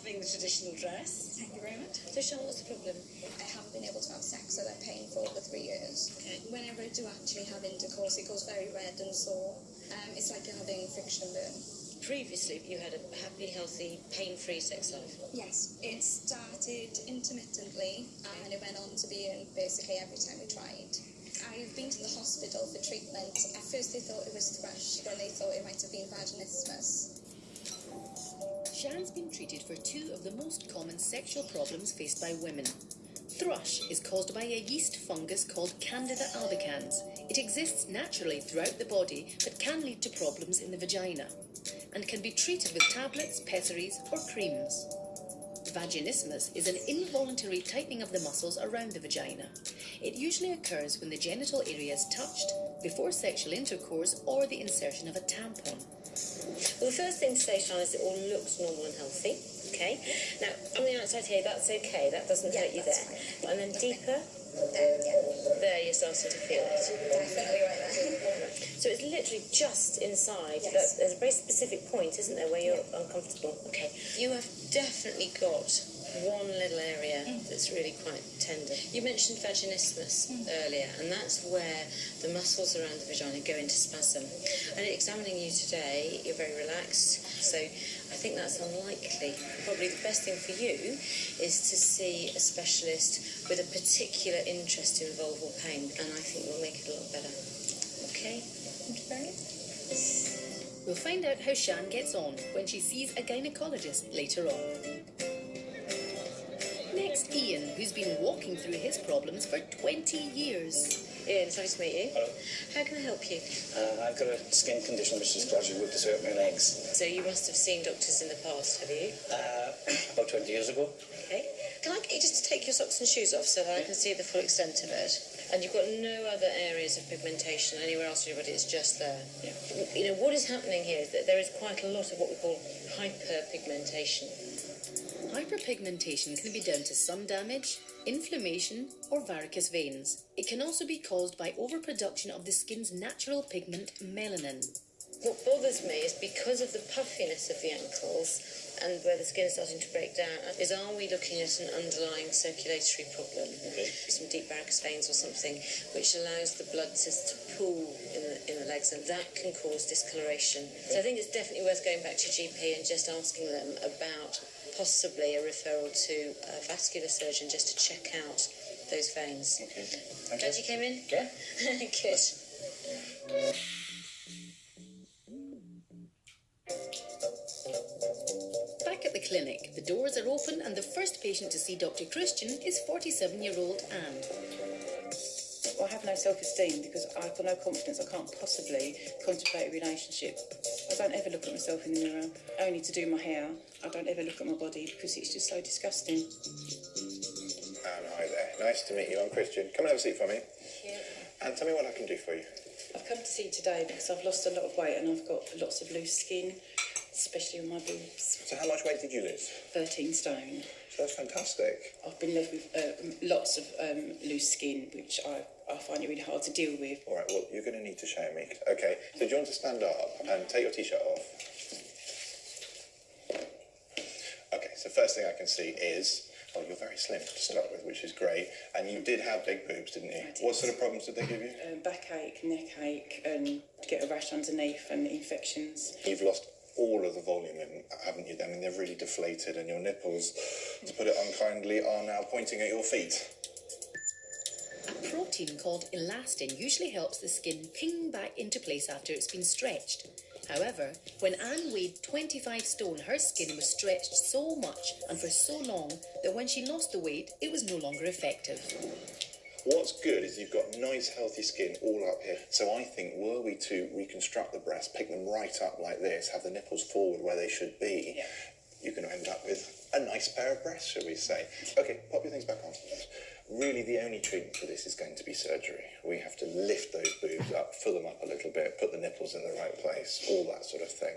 loving the traditional dress. Thank you very much. So, Sean, what's the problem? I haven't been able to have sex, so they're pain for over 3 years. Okay. Whenever I do actually have intercourse, it goes very red and sore. It's like you're having friction burn. Previously, you had a happy, healthy, pain-free sex life. Yes, it started intermittently, and it went on to being basically every time we tried. I've been to the hospital for treatment. At first they thought it was thrush, then they thought it might have been vaginismus. Shan's been treated for two of the most common sexual problems faced by women. Thrush is caused by a yeast fungus called Candida albicans. It exists naturally throughout the body, but can lead to problems in the vagina, and can be treated with tablets, pessaries, or creams. Vaginismus is an involuntary tightening of the muscles around the vagina. It usually occurs when the genital area is touched, before sexual intercourse, or the insertion of a tampon. Well, the first thing to say, Sean, is it all looks normal and healthy. Okay. Now, on the outside here, that's okay. That doesn't hurt you there. Fine. And then deeper, There, yeah. there you're starting to feel it. Definitely right there. So it's literally just inside. Yes. But there's a very specific point, isn't there, where you're uncomfortable. Okay. You have definitely got one little area that's really quite tender. You mentioned vaginismus earlier, and that's where the muscles around the vagina go into spasm. And examining you today, you're very relaxed, so I think that's unlikely. Probably the best thing for you is to see a specialist with a particular interest in vulval pain, and I think we'll make it a lot better. Okay? Thank you very much. We'll find out how Shan gets on when she sees a gynaecologist later on. Next, Ian, who's been walking through his problems for 20 years. Ian, it's nice to meet you. Hello. How can I help you? I've got a skin condition which has gradually would desert my legs. So you must have seen doctors in the past, have you? About 20 years ago. Okay. Can I get you just to take your socks and shoes off so that I can see the full extent of it? And you've got no other areas of pigmentation anywhere else in your body, it's just there. Yeah. You know, what is happening here is that there is quite a lot of what we call hyperpigmentation. Hyperpigmentation can be down to sun damage, inflammation, or varicose veins. It can also be caused by overproduction of the skin's natural pigment melanin. What bothers me is because of the puffiness of the ankles and where the skin is starting to break down, is are we looking at an underlying circulatory problem? Okay. Some deep varicose veins or something, which allows the blood to pool in the legs, and that can cause discoloration. So I think it's definitely worth going back to your GP and just asking them about possibly a referral to a vascular surgeon just to check out those veins. Okay. Thank Glad you came in? Yeah. Good. Back at the clinic, the doors are open and the first patient to see Dr. Christian is 47-year-old Anne. I have no self-esteem because I've got no confidence. I can't possibly contemplate a relationship. I don't ever look at myself in the mirror, only to do my hair. I don't ever look at my body because it's just so disgusting. Hi there. Nice to meet you. I'm Christian. Come and have a seat for me. Yeah. And tell me what I can do for you. I've come to see you today because I've lost a lot of weight and I've got lots of loose skin, especially on my boobs. So how much weight did you lose? 13 stone. So that's fantastic. I've been left with lots of loose skin, which I find it really hard to deal with. All right, well, you're going to need to show me. Okay, so do you want to stand up and take your T-shirt off? Okay, so first thing I can see is, well, you're very slim to start with, which is great. And you did have big boobs, didn't you? I did. What sort of problems did they give you? Backache, neck ache, and to get a rash underneath and infections. You've lost all of the volume, haven't you? I mean, they've really deflated, and your nipples, to put it unkindly, are now pointing at your feet. A protein called elastin usually helps the skin ping back into place after it's been stretched. However, when Anne weighed 25 stone, her skin was stretched so much and for so long that when she lost the weight, it was no longer effective. What's good is you've got nice, healthy skin all up here. So I think were we to reconstruct the breast, pick them right up like this, have the nipples forward where they should be, you're going to end up with a nice pair of breasts, shall we say. Okay, pop your things back on. Really, the only treatment for this is going to be surgery. We have to lift those boobs up, fill them up a little bit, put the nipples in the right place, all that sort of thing.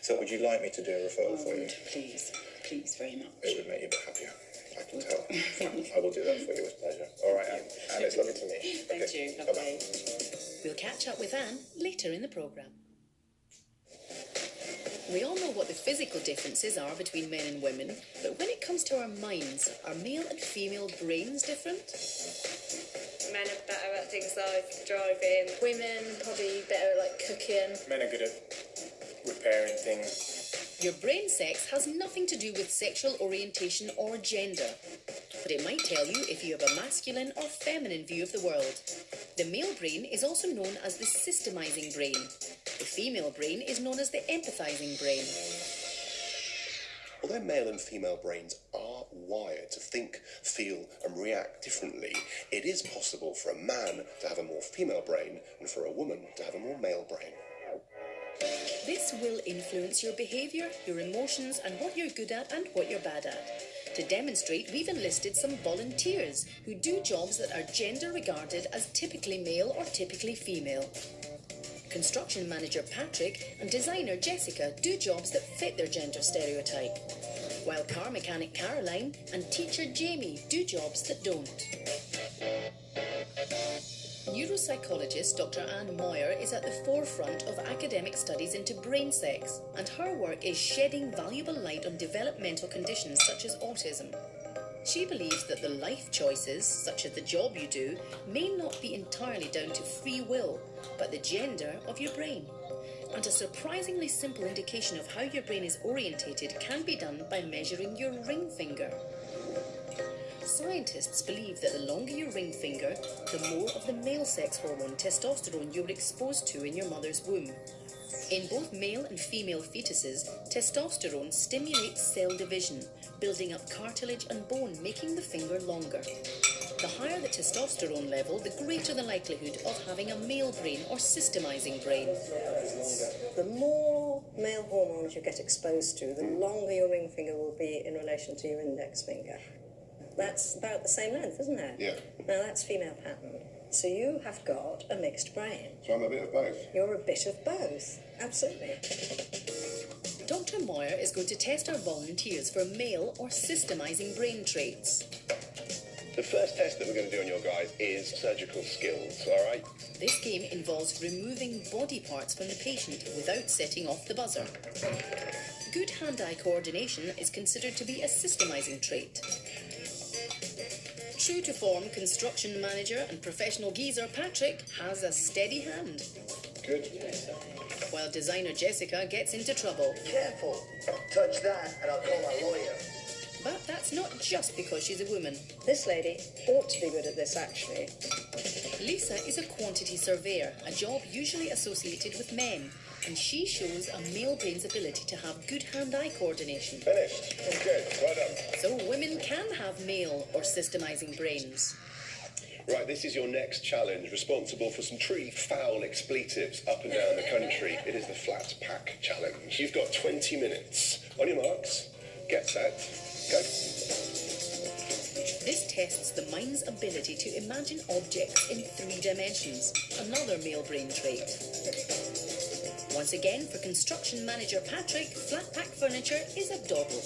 So would you like me to do a referral for you? Please, very much. It would make you a bit happier. I can tell. I will do that for you with pleasure. All right, Anne. Anne, it's lovely to meet you. Thank Okay, you. bye-bye. Lovely. We'll catch up with Anne later in the programme. We all know what the physical differences are between men and women, but when it comes to our minds, are male and female brains different? Men are better at things like driving. Women probably better at like cooking. Men are good at repairing things. Your brain sex has nothing to do with sexual orientation or gender, but it might tell you if you have a masculine or feminine view of the world. The male brain is also known as the systemizing brain. The female brain is known as the empathizing brain. Although male and female brains are wired to think, feel and react differently, it is possible for a man to have a more female brain and for a woman to have a more male brain. This will influence your behaviour, your emotions and what you're good at and what you're bad at. To demonstrate, we've enlisted some volunteers who do jobs that are gender regarded as typically male or typically female. Construction manager Patrick and designer Jessica do jobs that fit their gender stereotype, while car mechanic Caroline and teacher Jamie do jobs that don't. Neuropsychologist Dr. Anne Moyer is at the forefront of academic studies into brain sex, and her work is shedding valuable light on developmental conditions such as autism. She believes that the life choices, such as the job you do, may not be entirely down to free will, but the gender of your brain. And a surprisingly simple indication of how your brain is orientated can be done by measuring your ring finger. Scientists believe that the longer your ring finger, the more of the male sex hormone testosterone you were exposed to in your mother's womb. In both male and female fetuses, testosterone stimulates cell division, building up cartilage and bone, making the finger longer. The higher the testosterone level, the greater the likelihood of having a male brain or systemizing brain. The more male hormones you get exposed to, the longer your ring finger will be in relation to your index finger. That's about the same length, isn't it? Yeah. Now that's female pattern. So you have got a mixed brain. So I'm a bit of both. You're a bit of both. Absolutely. Dr. Moyer is going to test our volunteers for male or systemizing brain traits. The first test that we're going to do on your guys is surgical skills, all right? This game involves removing body parts from the patient without setting off the buzzer. Good hand-eye coordination is considered to be a systemizing trait. True to form, construction manager and professional geezer Patrick has a steady hand. Good. While designer Jessica gets into trouble. Careful. Touch that and I'll call my lawyer. But that's not just because she's a woman. This lady ought to be good at this, actually. Lisa is a quantity surveyor, a job usually associated with men, and she shows a male brain's ability to have good hand-eye coordination. Finished. Good. Well done. So women can have male or systemizing brains. Right, this is your next challenge, responsible for some truly foul expletives up and down the country. It is the Flat Pack Challenge. You've got 20 minutes. On your marks, get set, go. This tests the mind's ability to imagine objects in 3 dimensions, another male brain trait. Once again, for construction manager Patrick, Flat Pack furniture is a doddle.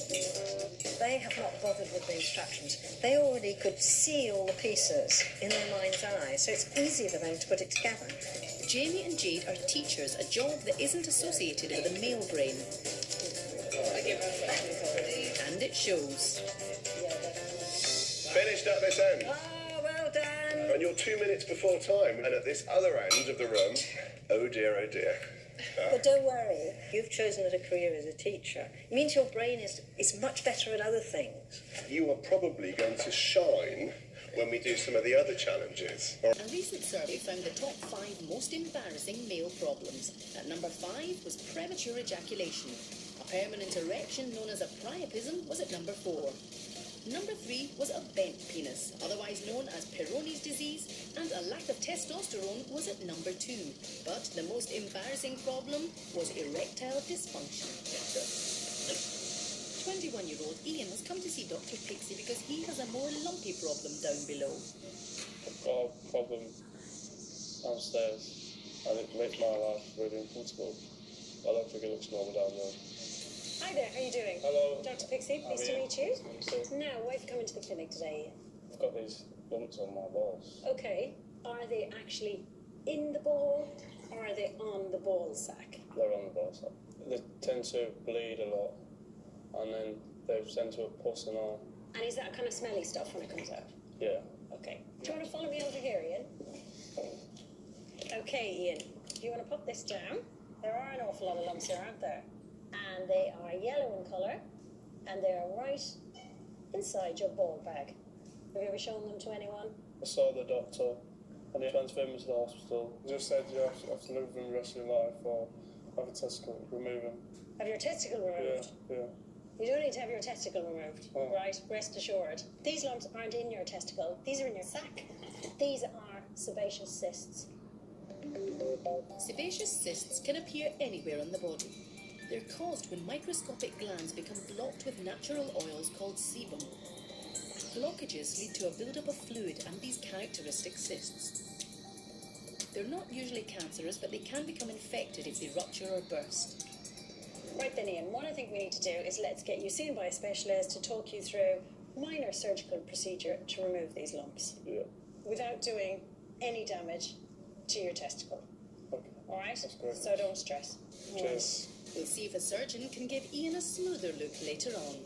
They have not bothered with the instructions. They already could see all the pieces in their mind's eye, so it's easy for them to put it together. Jamie and Jade are teachers, a job that isn't associated with a male brain. And it shows. Finished at this end. Oh, well done. And you're 2 minutes before time. And at this other end of the room, oh dear, oh dear. But don't worry, you've chosen a career as a teacher. It means your brain is much better at other things. You are probably going to shine when we do some of the other challenges. A recent survey found the top 5 most embarrassing male problems. At number 5 was premature ejaculation. A permanent erection known as a priapism was at number 4. Number 3 was a bent penis, otherwise known as Peyronie's disease, and a lack of testosterone was at number 2. But the most embarrassing problem was erectile dysfunction. 21-year-old Ian has come to see Dr. Pixie because he has a more lumpy problem down below. I've got a problem downstairs and it makes my life really uncomfortable. I don't think it looks normal down there. Hi there, how are you doing? Hello. Dr. Pixie, pleased to meet you. Now, why have you come into the clinic today? I've got these bumps on my balls. Okay, are they actually in the ball or are they on the ball sack? They're on the ball sack. They tend to bleed a lot, and then they tend to have pus and all. And is that kind of smelly stuff when it comes out? Yeah. Okay. Do you want to follow me over here, Ian? Okay, Ian. If you want to pop this down, there are an awful lot of lumps there, aren't there? And they are yellow in colour, and they are right inside your ball bag. Have you ever shown them to anyone? I saw the doctor, and he transferred me to the hospital. He just said you have to live with them the rest of your life, or have a testicle removed. Have your testicle removed? Yeah. You don't need to have your testicle removed, Oh. right? Rest assured. These lumps aren't in your testicle. These are in your sac. These are sebaceous cysts. Sebaceous cysts can appear anywhere on the body. They're caused when microscopic glands become blocked with natural oils called sebum. Blockages lead to a buildup of fluid and these characteristic cysts. They're not usually cancerous, but they can become infected if they rupture or burst. Right then, Ian, what I think we need to do is let's get you seen by a specialist to talk you through a minor surgical procedure to remove these lumps. Yeah. Without doing any damage to your testicle. Okay. All right? That's great. So don't stress. Cheers. We'll see if a surgeon can give Ian a smoother look later on.